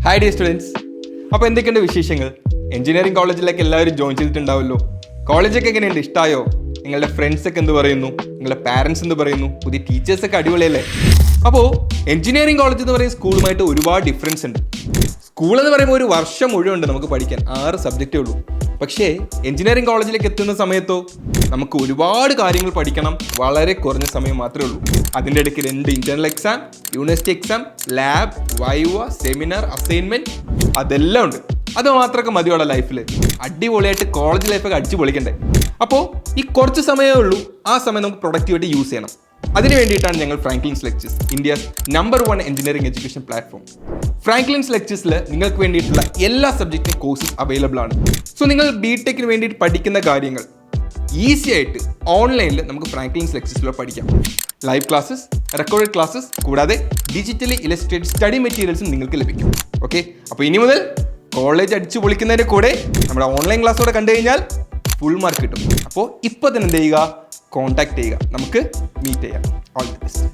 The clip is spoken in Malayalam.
Hi dear students. അപ്പോൾ എന്തൊക്കെയുണ്ട് വിശേഷങ്ങൾ? എഞ്ചിനീയറിംഗ് കോളേജിലേക്ക് എല്ലാവരും ജോയിൻ ചെയ്തിട്ടുണ്ടാവുമല്ലോ. കോളേജൊക്കെ എങ്ങനെയുണ്ട്? ഇഷ്ടമായോ? നിങ്ങളുടെ ഫ്രണ്ട്സൊക്കെ എന്ത് പറയുന്നു? നിങ്ങളുടെ പാരൻസ് എന്ത് പറയുന്നു? പുതിയ ടീച്ചേഴ്സൊക്കെ അടിപൊളിയല്ലേ? അപ്പോൾ എഞ്ചിനീയറിംഗ് കോളേജ് എന്ന് പറയുന്ന സ്കൂളുമായിട്ട് ഒരുപാട് ഡിഫറൻസ് ഉണ്ട്. സ്കൂൾ എന്ന് പറയുമ്പോൾ ഒരു വർഷം മുഴുവൻ നമുക്ക് പഠിക്കാൻ 6 സബ്ജക്റ്റേ ഉള്ളൂ. പക്ഷേ എഞ്ചിനീയറിംഗ് കോളേജിലേക്ക് എത്തുന്ന സമയത്തോ നമുക്ക് ഒരുപാട് കാര്യങ്ങൾ പഠിക്കണം. വളരെ കുറഞ്ഞ സമയം മാത്രമേ ഉള്ളൂ. അതിൻ്റെ ഇടയ്ക്ക് 2 internal exam, university exam, lab, viva, seminar, assignment അതെല്ലാം ഉണ്ട്. അത് മാത്രമൊക്കെ മതിയോടെ ലൈഫിൽ അടിപൊളിയായിട്ട് കോളേജ് ലൈഫൊക്കെ അടിച്ചു പൊളിക്കണ്ടേ. അപ്പോൾ ഈ കുറച്ച് സമയമേ ഉള്ളൂ. ആ സമയം നമുക്ക് പ്രൊഡക്റ്റീവായിട്ട് യൂസ് ചെയ്യണം. അതിന് വേണ്ടിയിട്ടാണ് ഞങ്ങൾ Franklin's lectures, India's number 1 engineering education platform. Franklin's ലെക്ചേഴ്സിൽ നിങ്ങൾക്ക് വേണ്ടിയിട്ടുള്ള എല്ലാ സബ്ജക്റ്റും കോഴ്സസ് അവൈലബിൾ ആണ്. സോ നിങ്ങൾ ബിടെക്കിന് വേണ്ടിയിട്ട് പഠിക്കുന്ന കാര്യങ്ങൾ ഈസി ആയിട്ട് ഓൺലൈനിൽ നമുക്ക് ഫ്രാങ്ക്ലിൻസ് ലെക്ചേഴ്സിലൂടെ പഠിക്കാം. ലൈവ് ക്ലാസ്സസ്, റെക്കോർഡഡ് ക്ലാസ്സസ് കൂടാതെ ഡിജിറ്റലി ഇലസ്ട്രേറ്റഡ് സ്റ്റഡി മെറ്റീരിയൽസും നിങ്ങൾക്ക് ലഭിക്കും. ഓക്കെ, അപ്പോൾ ഇനി മുതൽ കോളേജ് അടിച്ചു പൊളിക്കുന്നതിൻ്റെ കൂടെ നമ്മുടെ ഓൺലൈൻ ക്ലാസ്സോടെ കണ്ടു കഴിഞ്ഞാൽ ഫുൾ മാർക്ക് കിട്ടും. അപ്പോൾ ഇപ്പോൾ തന്നെ എന്ത് ചെയ്യുക? കോൺടാക്ട് ചെയ്യുക, നമുക്ക് മീറ്റ് ചെയ്യാം. All the best.